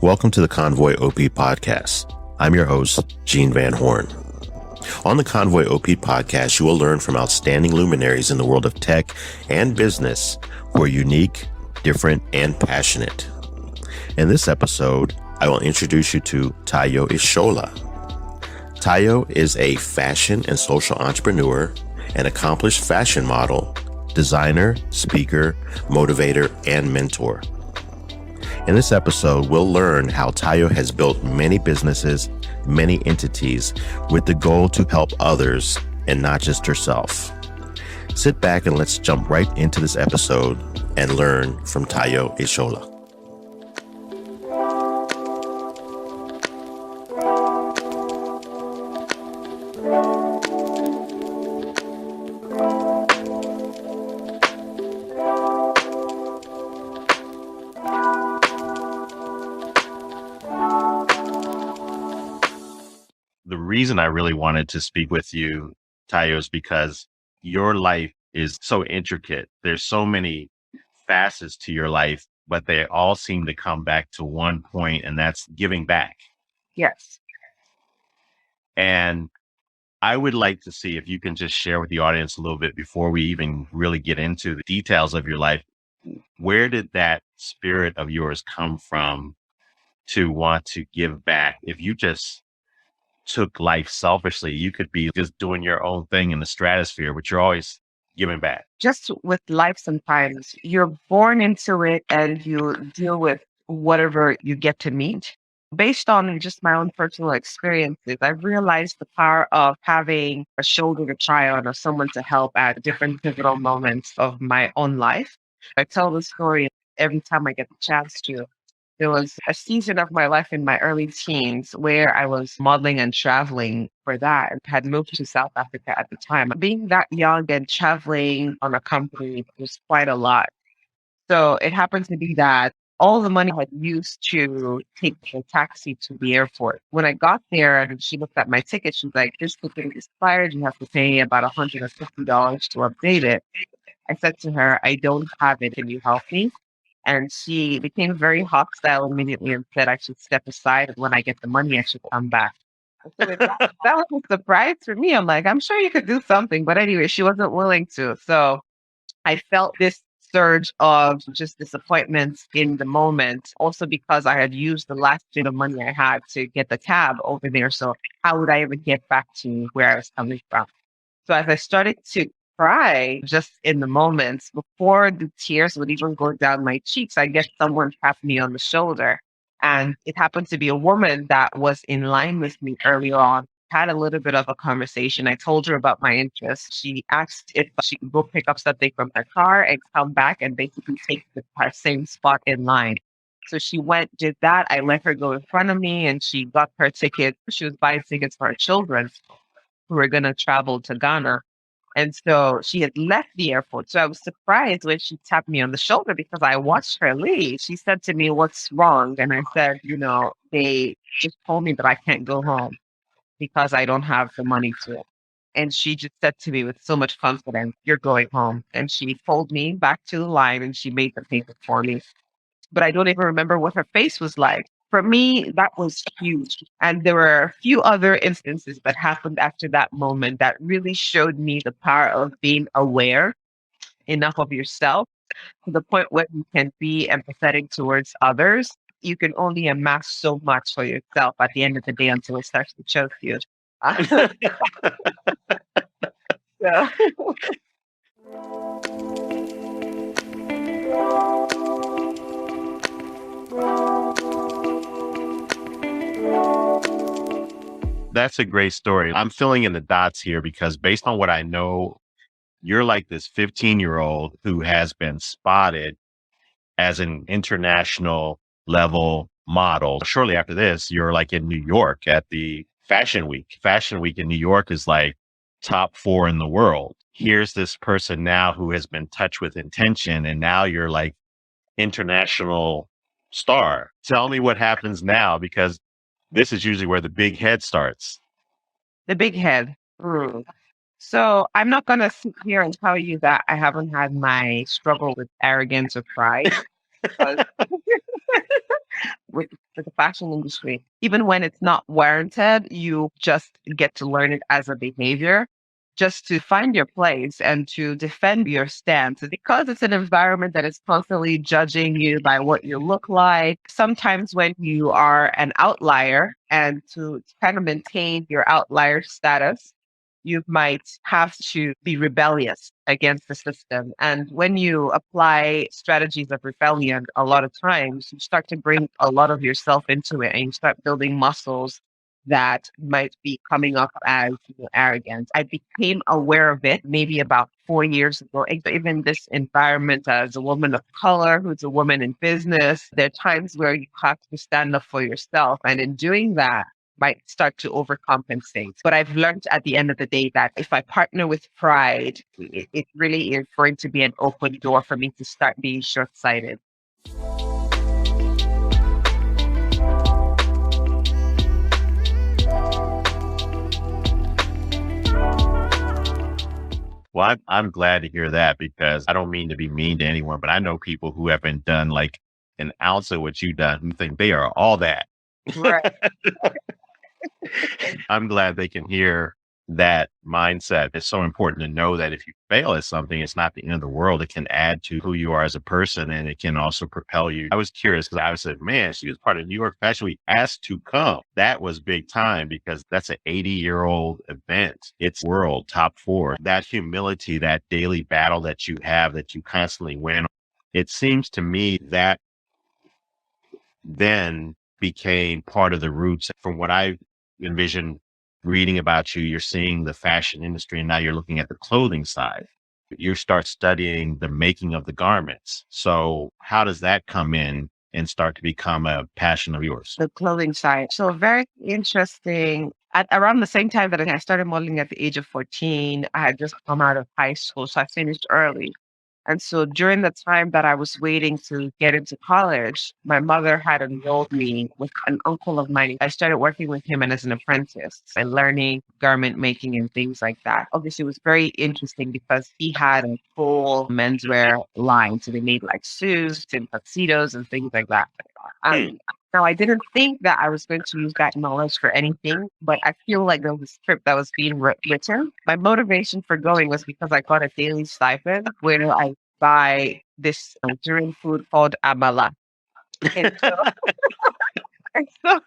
Welcome to the Convoy OP podcast. I'm your host, Gene Van Horn. On the Convoy OP podcast, you will learn from outstanding luminaries in the world of tech and business who are unique, different, and passionate. In this episode, I will introduce you to Tayo Ishola. Tayo is a fashion and social entrepreneur, an accomplished fashion model, designer, speaker, motivator, and mentor. In this episode, we'll learn how Tayo has built many businesses, many entities, with the goal to help others and not just herself. Sit back and let's jump right into this episode and learn from Tayo Ishola. The reason I really wanted to speak with you, Tayo, is because your life is so intricate. There's so many facets to your life, but they all seem to come back to one point, and that's giving back. Yes. And I would like to see if you can just share with the audience a little bit before we even really get into the details of your life. Where did that spirit of yours come from to want to give back? If you just took life selfishly, you could be just doing your own thing in the stratosphere, but you're always giving back. Just with life, sometimes you're born into it and you deal with whatever you get to meet. Based on just my own personal experiences, I've realized the power of having a shoulder to cry on or someone to help at different pivotal moments of my own life. I tell the story every time I get the chance to. There was a season of my life in my early teens where I was modeling and traveling for that and had moved to South Africa at the time. Being that young and traveling on a company was quite a lot. So it happened to be that all the money I had used to take the taxi to the airport. When I got there and she looked at my ticket, she's like, "This ticket is expired. You have to pay about $150 to update it." I said to her, "I don't have it. Can you help me?" And she became very hostile immediately and said I should step aside. And when I get the money, I should come back. So that was a surprise for me. I'm like, I'm sure you could do something. But anyway, she wasn't willing to. So I felt this surge of just disappointment in the moment, also because I had used the last bit of money I had to get the cab over there. So how would I ever get back to where I was coming from? So as I started to cry just in the moments before the tears would even go down my cheeks, I guess someone tapped me on the shoulder. And it happened to be a woman that was in line with me earlier on. Had a little bit of a conversation. I told her about my interest. She asked if she could go pick up something from her car and come back and basically take her same spot in line. So she went, did that. I let her go in front of me and she got her ticket. She was buying tickets for her children who were going to travel to Ghana. And so she had left the airport. So I was surprised when she tapped me on the shoulder because I watched her leave. She said to me, "What's wrong?" And I said, they just told me that I can't go home because I don't have the money to. And she just said to me with so much confidence, "You're going home." And she pulled me back to the line and she made the payment for me. But I don't even remember what her face was like. For me, that was huge. And there were a few other instances that happened after that moment that really showed me the power of being aware enough of yourself to the point where you can be empathetic towards others. You can only amass so much for yourself at the end of the day until it starts to choke you. So, That's a great story. I'm filling in the dots here because based on what I know, you're like this 15-year-old who has been spotted as an international level model. Shortly after this, you're like in New York at the Fashion Week. Fashion Week in New York is like top 4 in the world. Here's this person now who has been touched with intention, and now you're like international star. Tell me what happens now, because this is usually where the big head starts. the big head. So I'm not going to sit here and tell you that I haven't had my struggle with arrogance or pride. Because with, with the fashion industry. Even when it's not warranted, you just get to learn it as a behavior just to find your place and to defend your stance. Because it's an environment that is constantly judging you by what you look like, sometimes when you are an outlier and to kind of maintain your outlier status, you might have to be rebellious against the system. And when you apply strategies of rebellion, a lot of times you start to bring a lot of yourself into it and you start building muscles that might be coming up as arrogant. I became aware of it maybe about 4 years ago. Even this environment as a woman of color who's a woman in business, there are times where you have to stand up for yourself. And in doing that, might start to overcompensate. But I've learned at the end of the day that if I partner with pride, it really is going to be an open door for me to start being short-sighted. Well, I'm glad to hear that because I don't mean to be mean to anyone, but I know people who haven't done like an ounce of what you've done who think they are all that. Right. I'm glad they can hear that mindset. It's so important to know that if you fail at something, it's not the end of the world. It can add to who you are as a person and it can also propel you. I was curious because I said, man, she was part of New York Fashion Week, asked to come. That was big time because that's an 80-year-old event. It's world top 4. That humility, that daily battle that you have, that you constantly win. It seems to me that then became part of the roots from what I envision reading about you. You're seeing the fashion industry and now you're looking at the clothing side. You start studying the making of the garments. So how does that come in and start to become a passion of yours? The clothing side. So very interesting. At around the same time that I started modeling at the age of 14, I had just come out of high school. So I finished early. And so during the time that I was waiting to get into college, my mother had enrolled me with an uncle of mine. I started working with him and as an apprentice and learning garment making and things like that. Obviously, it was very interesting because he had a full menswear line. So they made like suits and tuxedos and things like that. Now, I didn't think that I was going to use that knowledge for anything, but I feel like there was a script that was being written. My motivation for going was because I got a daily stipend where I buy this Nigerian food called amala. And so, and so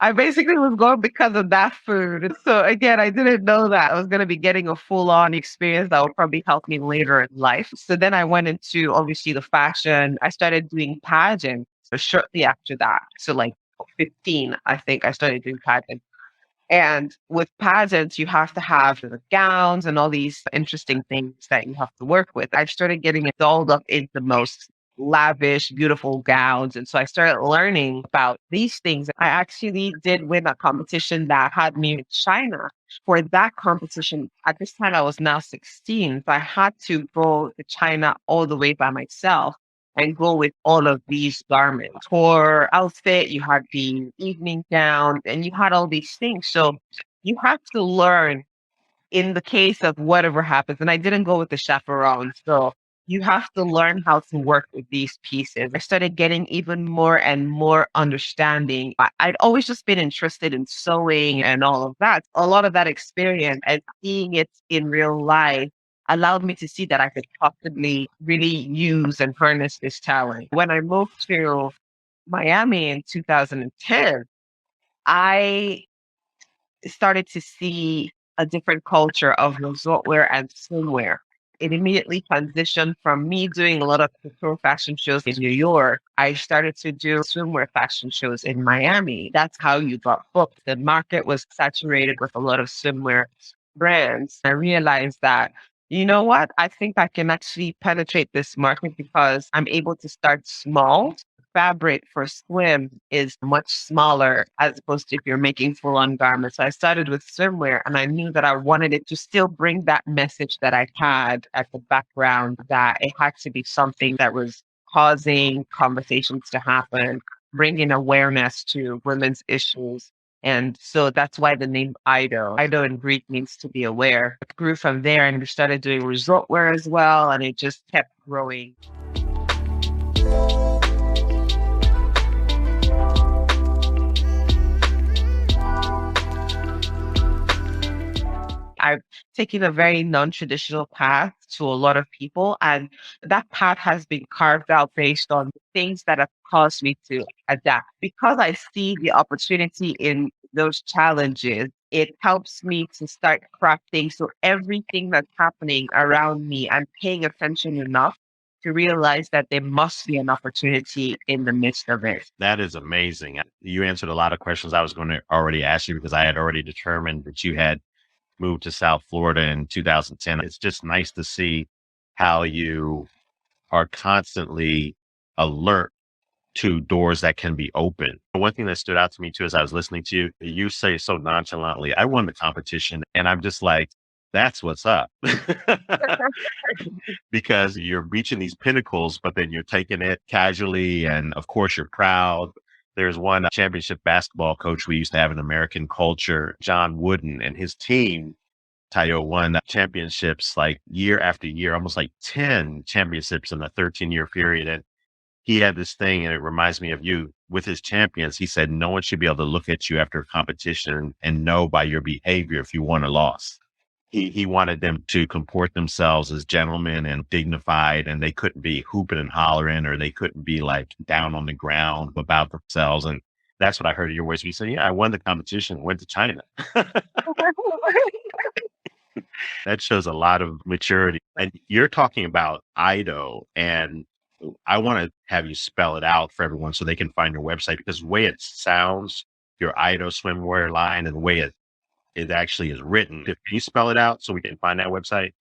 I basically was going because of that food. And so again, I didn't know that I was going to be getting a full-on experience that would probably help me later in life. So then I went into obviously the fashion. I started doing pageants shortly after that. So like 15, I think I started doing pageants. And with pageants, you have to have the gowns and all these interesting things that you have to work with. I started getting dolled up in the most lavish, beautiful gowns. And so I started learning about these things. I actually did win a competition that had me in China. For that competition, at this time, I was now 16. So I had to go to China all the way by myself and go with all of these garments. For outfit, you had the evening gown and you had all these things. So you have to learn in the case of whatever happens. And I didn't go with the chaperone. So you have to learn how to work with these pieces. I started getting even more and more understanding. I'd always just been interested in sewing and all of that. A lot of that experience and seeing it in real life allowed me to see that I could possibly really use and harness this talent. When I moved to Miami in 2010, I started to see a different culture of resort wear and swimwear. It immediately transitioned from me doing a lot of couture fashion shows in New York. I started to do swimwear fashion shows in Miami. That's how you got booked. The market was saturated with a lot of swimwear brands. I realized that, you know what? I think I can actually penetrate this market because I'm able to start small. Fabric for swim is much smaller as opposed to if you're making full on garments. So I started with swimwear and I knew that I wanted it to still bring that message that I had at the background, that it had to be something that was causing conversations to happen, bringing awareness to women's issues. And so that's why the name Ido. Ido in Greek means to be aware. It grew from there and we started doing resort wear as well. And it just kept growing. I've taken a very non-traditional path to a lot of people, and that path has been carved out based on things that have caused me to adapt. Because I see the opportunity in those challenges, it helps me to start crafting. So everything that's happening around me, I'm paying attention enough to realize that there must be an opportunity in the midst of it. That is amazing. You answered a lot of questions I was going to already ask you because I had already determined that you had moved to South Florida in 2010. It's just nice to see how you are constantly alert to doors that can be open. One thing that stood out to me too, as I was listening to you, you say so nonchalantly, I won the competition. And I'm just like, that's what's up. Because you're reaching these pinnacles, but then you're taking it casually. And of course, you're proud. There's one championship basketball coach we used to have in American culture, John Wooden, and his team, Tayo, won championships like year after year, almost like 10 championships in a 13-year period. And he had this thing, and it reminds me of you with his champions. He said, no one should be able to look at you after a competition and know by your behavior if you won or lost. He wanted them to comport themselves as gentlemen and dignified, and they couldn't be hooping and hollering, or they couldn't be like down on the ground about themselves. And that's what I heard in your words. You said, yeah, I won the competition, went to China. That shows a lot of maturity. And you're talking about Ido, and I want to have you spell it out for everyone so they can find your website, because the way it sounds, your Ido swimwear line, and the way it actually is written. Can you spell it out so we can find that website?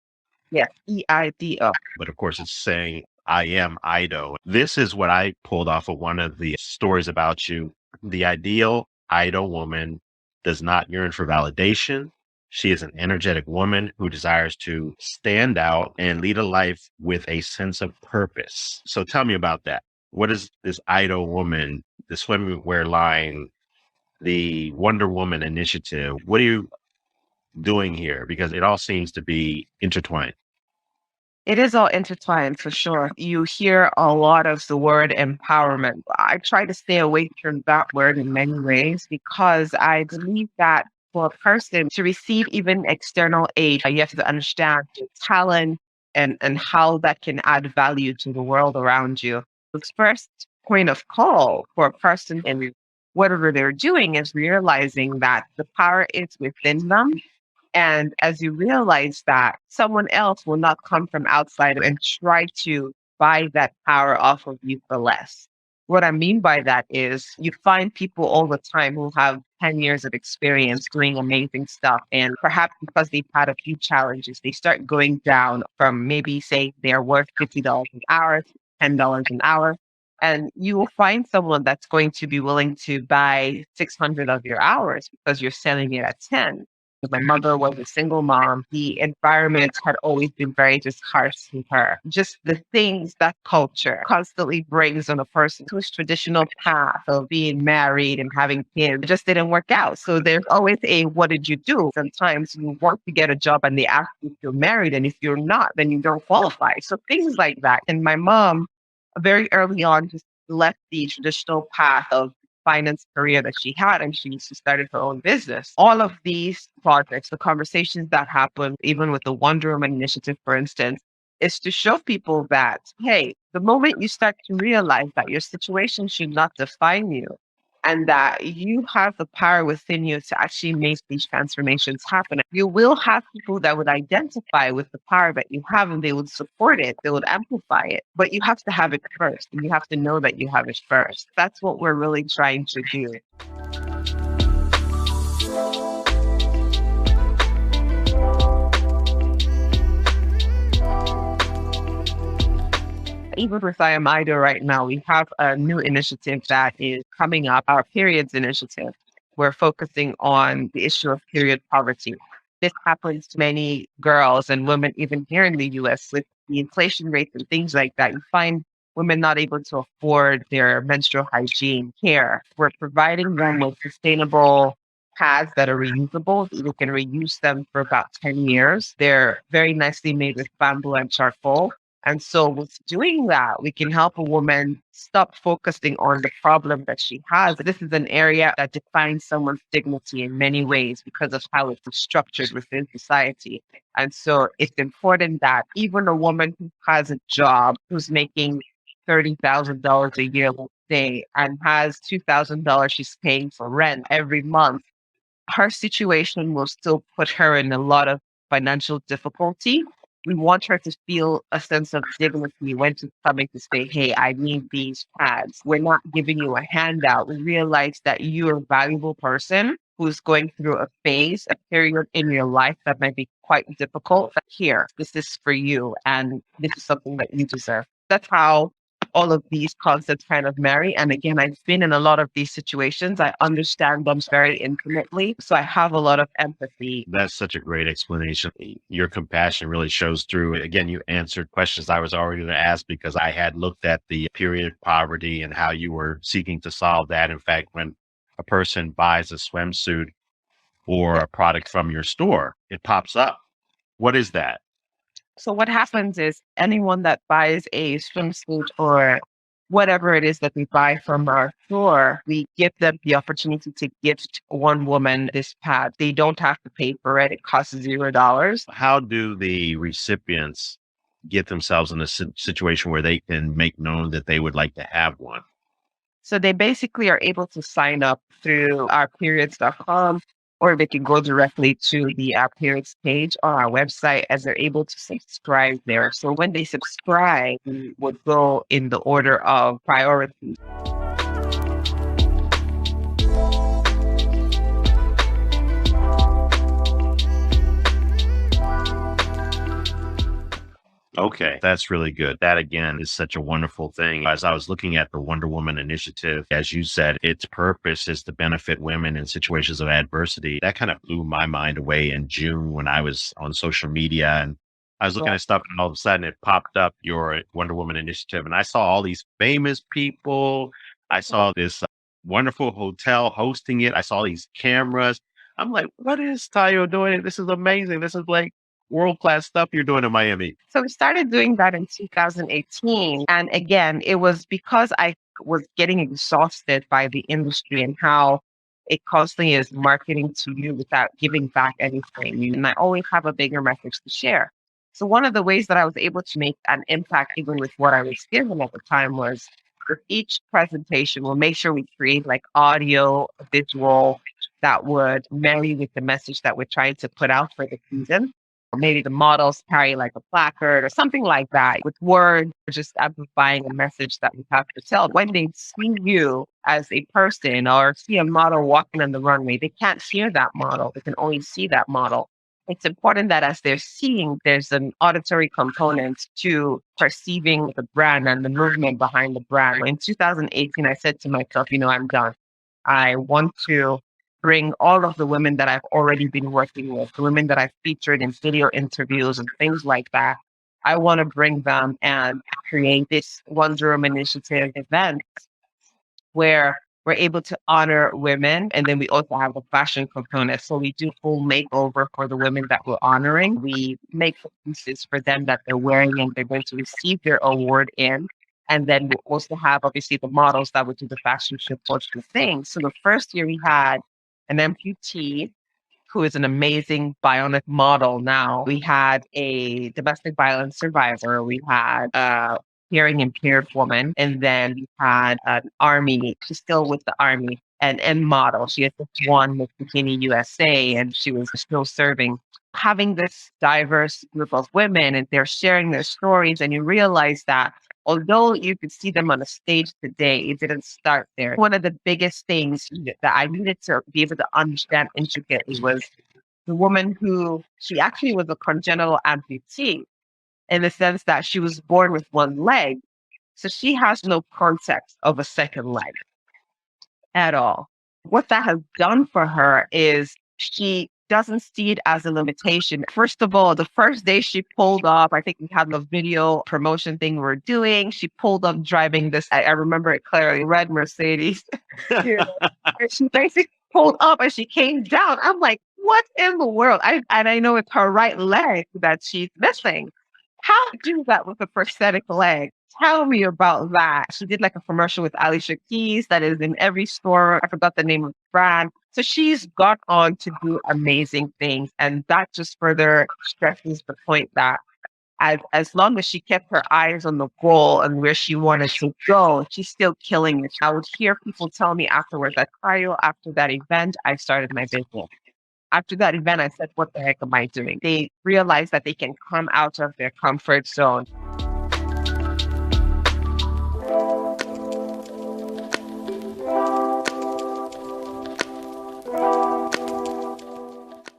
Yes, EIDO. But of course, it's saying I am Ido. This is what I pulled off of one of the stories about you. The ideal Ido woman does not yearn for validation. She is an energetic woman who desires to stand out and lead a life with a sense of purpose. So tell me about that. What is this Ido woman, the swimwear line, the Wonder Woman initiative? What are you doing here? Because it all seems to be intertwined. It is all intertwined for sure. You hear a lot of the word empowerment. I try to stay away from that word in many ways because I believe that for a person to receive even external aid, you have to understand your talent and how that can add value to the world around you. The first point of call for a person in whatever they're doing is realizing that the power is within them, and as you realize that, someone else will not come from outside and try to buy that power off of you for less. What I mean by that is you find people all the time who have 10 years of experience doing amazing stuff. And perhaps because they've had a few challenges, they start going down from maybe say they're worth $50 an hour to $10 an hour. And you will find someone that's going to be willing to buy 600 of your hours because you're selling it at 10. My mother was a single mom. The environment had always been very just harsh to her. Just the things that culture constantly brings on a person whose traditional path of being married and having kids just didn't work out. So there's always a what did you do? Sometimes you want to get a job and they ask you if you're married, and if you're not, then you don't qualify. So things like that. And my mom, very early on, just left the traditional path of finance career that she had, and she started her own business. All of these projects, the conversations that happen, even with the Wonder Woman initiative, for instance, is to show people that, hey, the moment you start to realize that your situation should not define you and that you have the power within you to actually make these transformations happen, you will have people that would identify with the power that you have and they would support it, they would amplify it. But you have to have it first, and you have to know that you have it first. That's what we're really trying to do. Even with IAMIDO right now, we have a new initiative that is coming up, our periods initiative. We're focusing on the issue of period poverty. This happens to many girls and women, even here in the US, with the inflation rates and things like that. You find women not able to afford their menstrual hygiene care. We're providing them with sustainable pads that are reusable. You can reuse them for about 10 years. They're very nicely made with bamboo and charcoal. And so with doing that, we can help a woman stop focusing on the problem that she has. This is an area that defines someone's dignity in many ways because of how it's structured within society. And so it's important that even a woman who has a job, who's making $30,000 a year, let's say, and has $2,000 she's paying for rent every month, her situation will still put her in a lot of financial difficulty. We want her to feel a sense of dignity when she's coming to say, hey, I need these pads. We're not giving you a handout. We realize that you're a valuable person who's going through a phase, a period in your life that might be quite difficult. But here, this is for you, and this is something that you deserve. That's how all of these concepts kind of marry. And again, I've been in a lot of these situations. I understand them very intimately. So I have a lot of empathy. That's such a great explanation. Your compassion really shows through. Again, you answered questions I was already going to ask because I had looked at the period of poverty and how you were seeking to solve that. In fact, when a person buys a swimsuit or a product from your store, it pops up. What is that? So what happens is anyone that buys a swimsuit or whatever it is that we buy from our store, we give them the opportunity to gift one woman this pad. They don't have to pay for it. It costs $0. How do the recipients get themselves in a situation where they can make known that they would like to have one? So they basically are able to sign up through our periods.com, or they can go directly to the Our Periods page on our website as they're able to subscribe there. So when they subscribe, we would go in the order of priority. Okay, that's really good. That again is such a wonderful thing. As I was looking at the Wonder Woman initiative, as you said, its purpose is to benefit women in situations of adversity. That kind of blew my mind away in June when I was on social media and I was looking at stuff and all of a sudden it popped up your Wonder Woman initiative and I saw all these famous people. I saw this wonderful hotel hosting it. I saw these cameras. I'm like, what is Tayo doing? This is amazing. This is like world-class stuff you're doing in Miami. So we started doing that in 2018. And again, it was because I was getting exhausted by the industry and how it constantly is marketing to you without giving back anything. And I always have a bigger message to share. So one of the ways that I was able to make an impact, even with what I was given at the time, was for each presentation, we'll make sure we create like audio, visual that would marry with the message that we're trying to put out for the season. Or maybe the models carry like a placard or something like that with words, just amplifying a message that we have to tell. When they see you as a person or see a model walking on the runway, they can't hear that model. They can only see that model. It's important that as they're seeing, there's an auditory component to perceiving the brand and the movement behind the brand. In 2018, I said to myself, I'm done. I want to bring all of the women that I've already been working with, the women that I've featured in video interviews and things like that. I want to bring them and create this Wonder Room Initiative event where we're able to honor women. And then we also have a fashion component. So we do full makeover for the women that we're honoring. We make the pieces for them that they're wearing and they're going to receive their award in. And then we also have obviously the models that would do the fashion show portion of things. So the first year we had an amputee who is an amazing bionic model now. We had a domestic violence survivor. We had a hearing impaired woman. And then we had an army. She's still with the army and model. She has just won Miss Bikini USA and she was still serving. Having this diverse group of women and they're sharing their stories, and you realize that although you could see them on a stage today, it didn't start there. One of the biggest things that I needed to be able to understand intricately was the woman who she actually was a congenital amputee in the sense that she was born with one leg. So she has no context of a second leg at all. What that has done for her is she doesn't see it as a limitation. First of all, the first day she pulled up, I think we had the video promotion thing we were doing. She pulled up driving this, I remember it clearly, red Mercedes. And she basically pulled up and she came down. I'm like, what in the world? And I know it's her right leg that she's missing. How to do that with a prosthetic leg? Tell me about that. She did like a commercial with Alicia Keys that is in every store. I forgot the name of the brand. So she's got on to do amazing things. And that just further stresses the point that as long as she kept her eyes on the goal and where she wanted to go, she's still killing it. I would hear people tell me afterwards that Tayo, after that event, I started my business. After that event, I said, what the heck am I doing? They realize that they can come out of their comfort zone.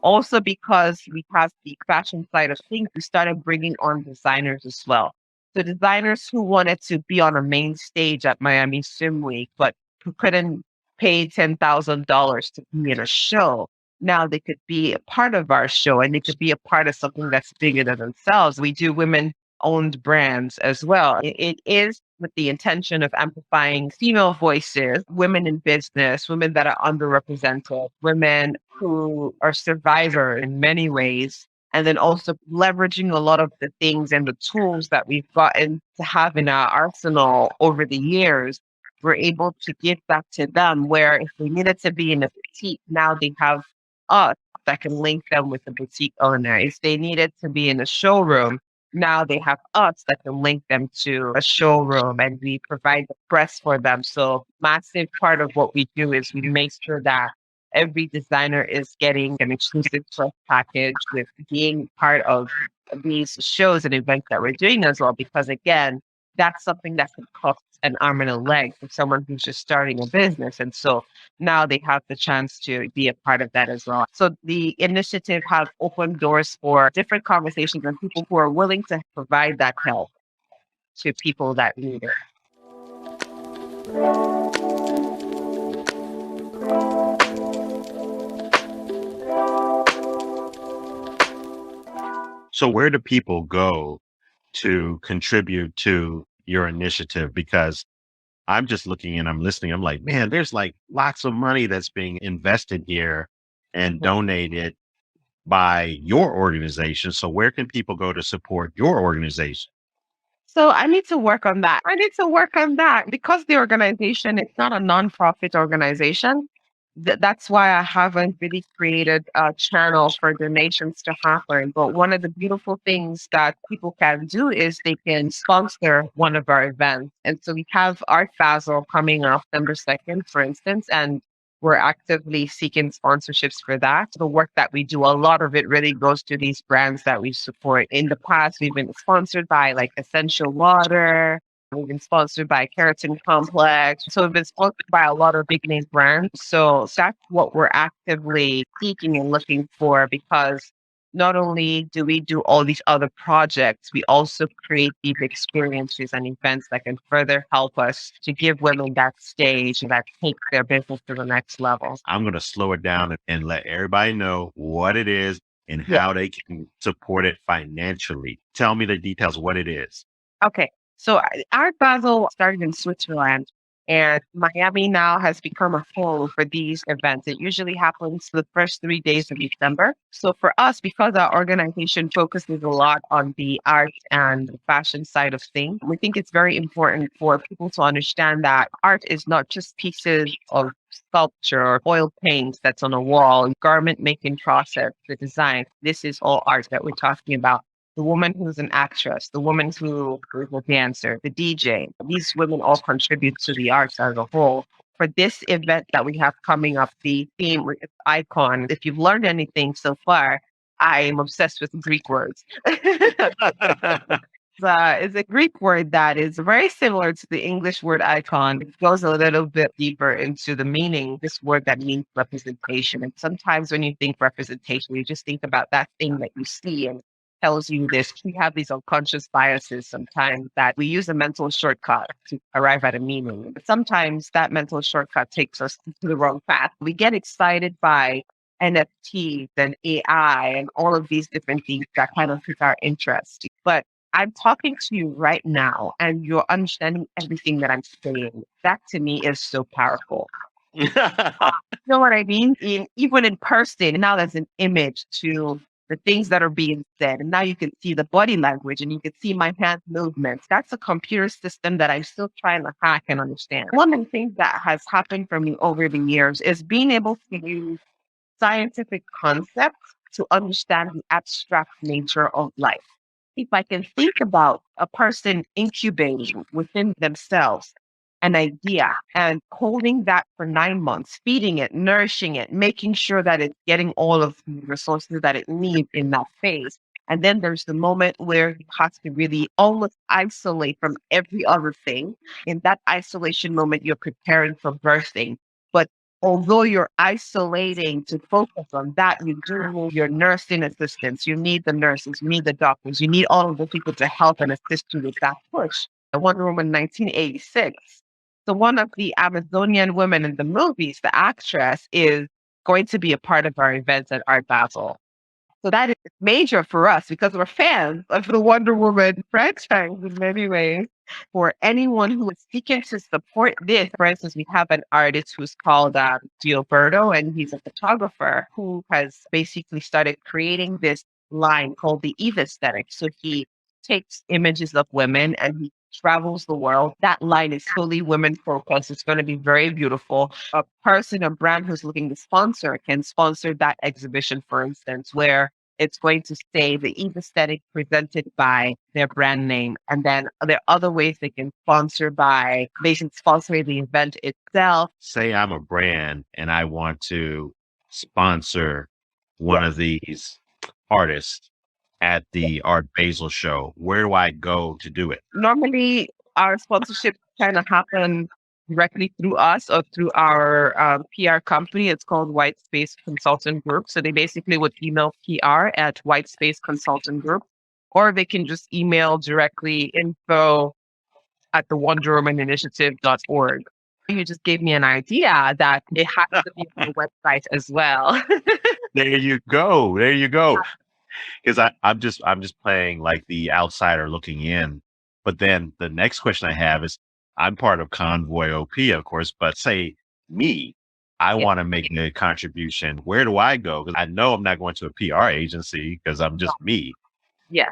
Also, because we have the fashion side of things, we started bringing on designers as well. So designers who wanted to be on a main stage at Miami Swim Week, but who couldn't pay $10,000 to be in a show. Now they could be a part of our show and they could be a part of something that's bigger than themselves. We do women owned brands as well. It is with the intention of amplifying female voices, women in business, women that are underrepresented, women who are survivor in many ways, and then also leveraging a lot of the things and the tools that we've gotten to have in our arsenal over the years. We're able to give back to them where if they needed to be in a boutique, now they have us that can link them with the boutique owner. If they needed to be in a showroom, now they have us that can link them to a showroom and we provide the press for them. So massive part of what we do is we make sure that every designer is getting an exclusive press package with being part of these shows and events that we're doing as well. Because again, that's something that could cost an arm and a leg for someone who's just starting a business. And so now they have the chance to be a part of that as well. So the initiative has opened doors for different conversations and people who are willing to provide that help to people that need it. So where do people go to contribute to your initiative? Because I'm just looking and I'm listening. I'm like, man, there's like lots of money that's being invested here and donated by your organization. So where can people go to support your organization? So I need to work on that. I need to work on that because the organization, it's not a nonprofit organization. That's why I haven't really created a channel for donations to happen. But one of the beautiful things that people can do is they can sponsor one of our events. And so we have Art Basel coming up December 2nd, for instance, and we're actively seeking sponsorships for that. The work that we do, a lot of it really goes to these brands that we support. In the past, we've been sponsored by like Essential Water. We've been sponsored by Keratin Complex. So we've been sponsored by a lot of big name brands. So that's what we're actively seeking and looking for because not only do we do all these other projects, we also create these experiences and events that can further help us to give women that stage that take their business to the next level. I'm going to slow it down and let everybody know what it is and Yeah. how they can support it financially. Tell me the details of what it is. Okay. So Art Basel started in Switzerland and Miami now has become a home for these events. It usually happens the first 3 days of December. So for us, because our organization focuses a lot on the art and fashion side of things, we think it's very important for people to understand that art is not just pieces of sculpture or oil paint that's on a wall, garment making process, the design. This is all art that we're talking about. The woman who's an actress, the woman who is a dancer, the DJ. These women all contribute to the arts as a whole. For this event that we have coming up, the theme is icon. If you've learned anything so far, I'm obsessed with Greek words. It's a Greek word that is very similar to the English word icon. It goes a little bit deeper into the meaning, this word that means representation. And sometimes when you think representation, you just think about that thing that you see and tells you this. We have these unconscious biases sometimes that we use a mental shortcut to arrive at a meaning. But sometimes that mental shortcut takes us to the wrong path. We get excited by NFTs and AI and all of these different things that kind of pique our interest. But I'm talking to you right now and you're understanding everything that I'm saying. That to me is so powerful. You know what I mean? Even in person, now there's an image to the things that are being said. And now you can see the body language and you can see my hand movements. That's a computer system that I'm still trying to hack and understand. One of the things that has happened for me over the years is being able to use scientific concepts to understand the abstract nature of life. If I can think about a person incubating within themselves an idea and holding that for 9 months, feeding it, nourishing it, making sure that it's getting all of the resources that it needs in that phase. And then there's the moment where you have to really almost isolate from every other thing. In that isolation moment, you're preparing for birthing. But although you're isolating to focus on that, you do need your nursing assistants, you need the nurses, you need the doctors, you need all of the people to help and assist you with that push. Wonder Woman 1986. So one of the Amazonian women in the movies, the actress, is going to be a part of our event at Art Basel. So that is major for us because we're fans of the Wonder Woman franchise in many ways. For anyone who is seeking to support this, for instance, we have an artist who's called Gilberto, and he's a photographer who has basically started creating this line called the Eve aesthetic. So he takes images of women and he travels the world. That line is fully women focused. It's going to be very beautiful. A person, a brand who's looking to sponsor can sponsor that exhibition, for instance, where it's going to say the Eve aesthetic presented by their brand name. And then there are other ways they can sponsor by basically sponsoring the event itself. Say I'm a brand and I want to sponsor one Yes. of these artists at the Art Basel show. Where do I go to do it? Normally, our sponsorship kind of happen directly through us or through our PR company. It's called White Space Consultant Group. So they basically would email PR at White Space Consultant Group, or they can just email directly info at the wonderwomaninitiative.org. You just gave me an idea that it has to be on the website as well. There you go. There you go. Because I'm just playing like the outsider looking in. But then the next question I have is I'm part of Convoy OP, of course, but say me, I Yeah. want to make a contribution. Where do I go? Because I know I'm not going to a PR agency because I'm just me. Yeah.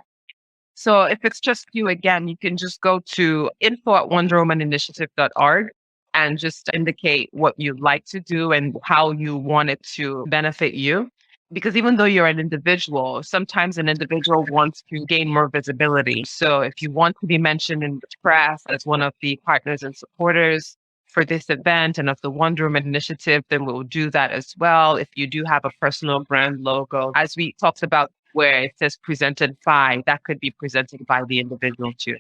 So if it's just you again, you can just go to info at wonderwomaninitiative.org and just indicate what you'd like to do and how you want it to benefit you. Because even though you're an individual, sometimes an individual wants to gain more visibility. So if you want to be mentioned in the press as one of the partners and supporters for this event and of the Wonder Woman Initiative, then we'll do that as well. If you do have a personal brand logo, as we talked about where it says presented by, that could be presented by the individual too.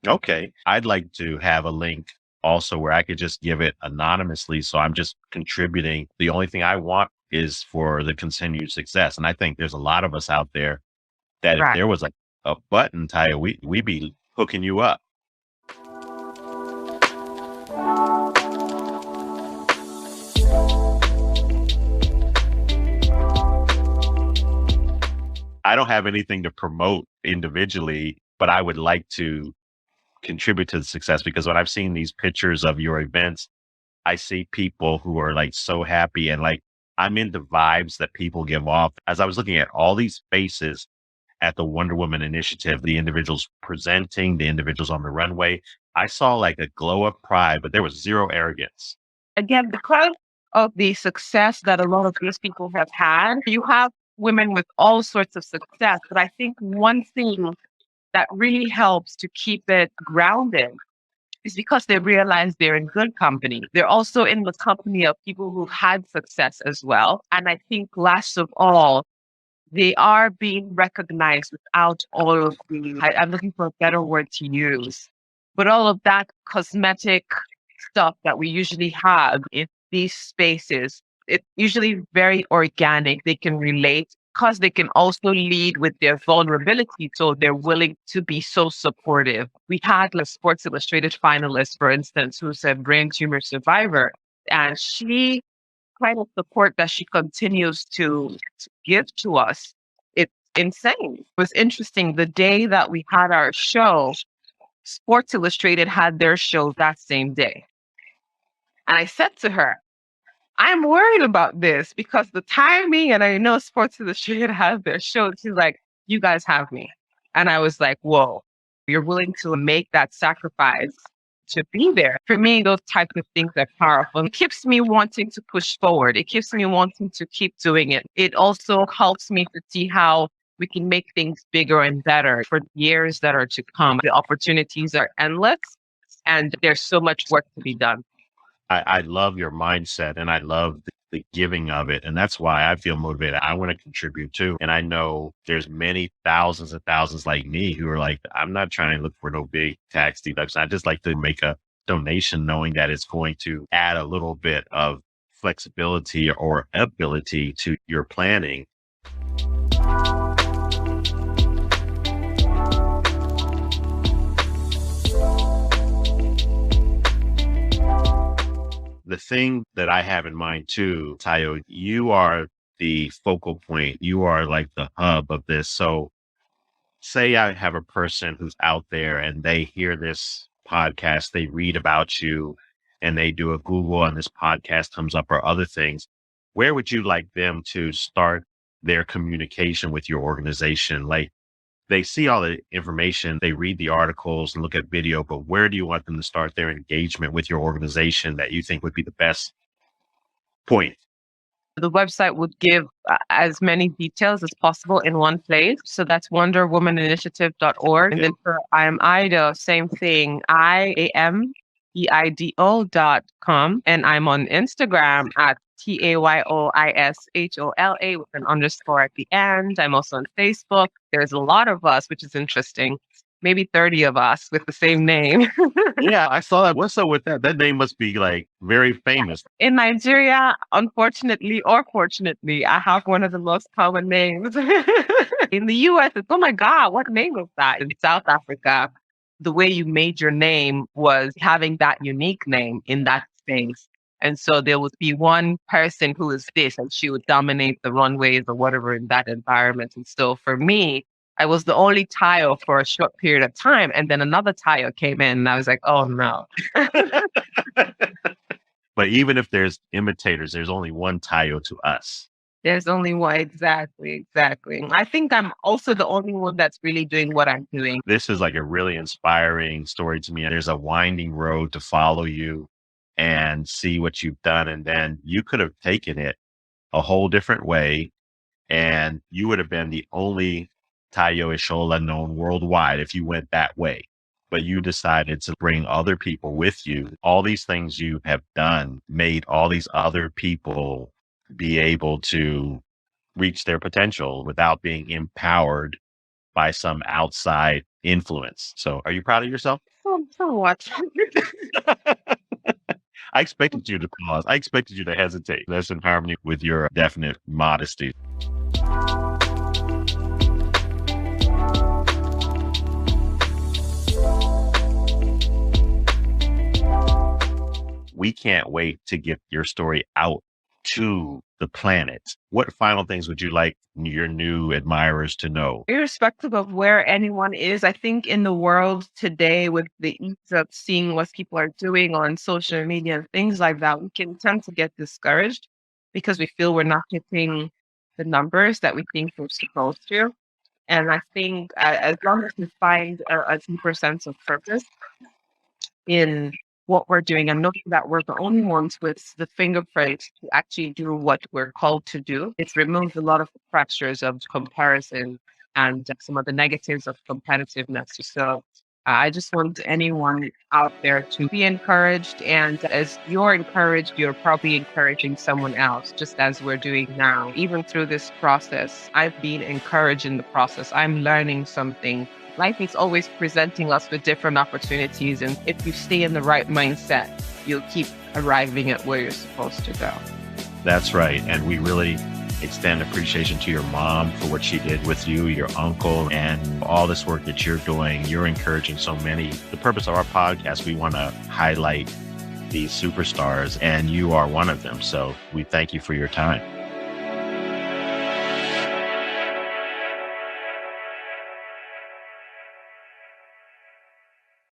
Okay. I'd like to have a link also where I could just give it anonymously. So I'm just contributing. The only thing I want is for the continued success. And I think there's a lot of us out there that if Right. there was like a button, Tayo, we'd be hooking you up. I don't have anything to promote individually, but I would like to contribute to the success because when I've seen these pictures of your events, I see people who are like so happy and like I'm into vibes that people give off. As I was looking at all these faces at the Wonder Woman Initiative, the individuals presenting, the individuals on the runway, I saw like a glow of pride, but there was zero arrogance. Again, because of the success that a lot of these people have had, you have women with all sorts of success. But I think one thing that really helps to keep it grounded is because they realize they're in good company. They're also in the company of people who've had success as well. And I think last of all, they are being recognized without all of I'm looking for a better word to use, but all of that cosmetic stuff that we usually have in these spaces. It's usually very organic. They can relate because they can also lead with their vulnerability. So they're willing to be so supportive. We had a Sports Illustrated finalist, for instance, who's a brain tumor survivor, and she kind of support that she continues to give to us. It's insane. It was interesting. The day that we had our show, Sports Illustrated had their show that same day. And I said to her, I'm worried about this because the timing, and I know Sports Illustrated has their show. She's like, you guys have me. And I was like, whoa, you're willing to make that sacrifice to be there. For me, those types of things are powerful. It keeps me wanting to push forward. It keeps me wanting to keep doing it. It also helps me to see how we can make things bigger and better for years that are to come. The opportunities are endless and there's so much work to be done. I love your mindset and I love the giving of it. And that's why I feel motivated. I want to contribute too. And I know there's many thousands and thousands like me who are like, I'm not trying to look for no big tax deduction. I just like to make a donation knowing that it's going to add a little bit of flexibility or ability to your planning. The thing that I have in mind too, Tayo, you are the focal point. You are like the hub of this. So say I have a person who's out there and they hear this podcast, they read about you and they do a Google and this podcast comes up or other things. Where would you like them to start their communication with your organization? Like they see all the information, they read the articles and look at video, but where do you want them to start their engagement with your organization that you think would be the best point? The website would give as many details as possible in one place. So that's wonderwomaninitiative.org. And then for IAMI, the same thing, IAMEIDO.com. And I'm on Instagram at TAYOISHOLA with an underscore at the end. I'm also on Facebook. There's a lot of us, which is interesting. Maybe 30 of us with the same name. Yeah, I saw that. What's up with that? That name must be like very famous. In Nigeria, unfortunately or fortunately, I have one of the most common names. In the US, it's, oh my God, what name was that? In South Africa, the way you made your name was having that unique name in that space. And so there would be one person who is this, and she would dominate the runways or whatever in that environment. And so for me, I was the only Tayo for a short period of time. And then another Tayo came in and I was like, oh no. But even if there's imitators, there's only one Tayo to us. There's only one. Exactly. I think I'm also the only one that's really doing what I'm doing. This is like a really inspiring story to me. There's a winding road to follow you and see what you've done. And then you could have taken it a whole different way. And you would have been the only Tayo Ishola known worldwide if you went that way. But you decided to bring other people with you. All these things you have done made all these other people be able to reach their potential without being empowered by some outside influence. So are you proud of yourself? Somewhat. I expected you to pause. I expected you to hesitate. That's in harmony with your definite modesty. We can't wait to get your story out to the planet. What final things would you like your new admirers to know? Irrespective of where anyone is, I think in the world today, with the ease of seeing what people are doing on social media and things like that, we can tend to get discouraged because we feel we're not hitting the numbers that we think we're supposed to. And I think as long as we find a deeper sense of purpose in what we're doing and knowing that we're the only ones with the fingerprint to actually do what we're called to do, it removes a lot of the pressures of comparison and some of the negatives of competitiveness. So I just want anyone out there to be encouraged. And as you're encouraged, you're probably encouraging someone else, just as we're doing now. Even through this process, I've been encouraged in the process. I'm learning something. Life is always presenting us with different opportunities. And if you stay in the right mindset, you'll keep arriving at where you're supposed to go. That's right. And we really extend appreciation to your mom for what she did with you, your uncle, and all this work that you're doing. You're encouraging so many. The purpose of our podcast, we want to highlight these superstars, and you are one of them. So we thank you for your time.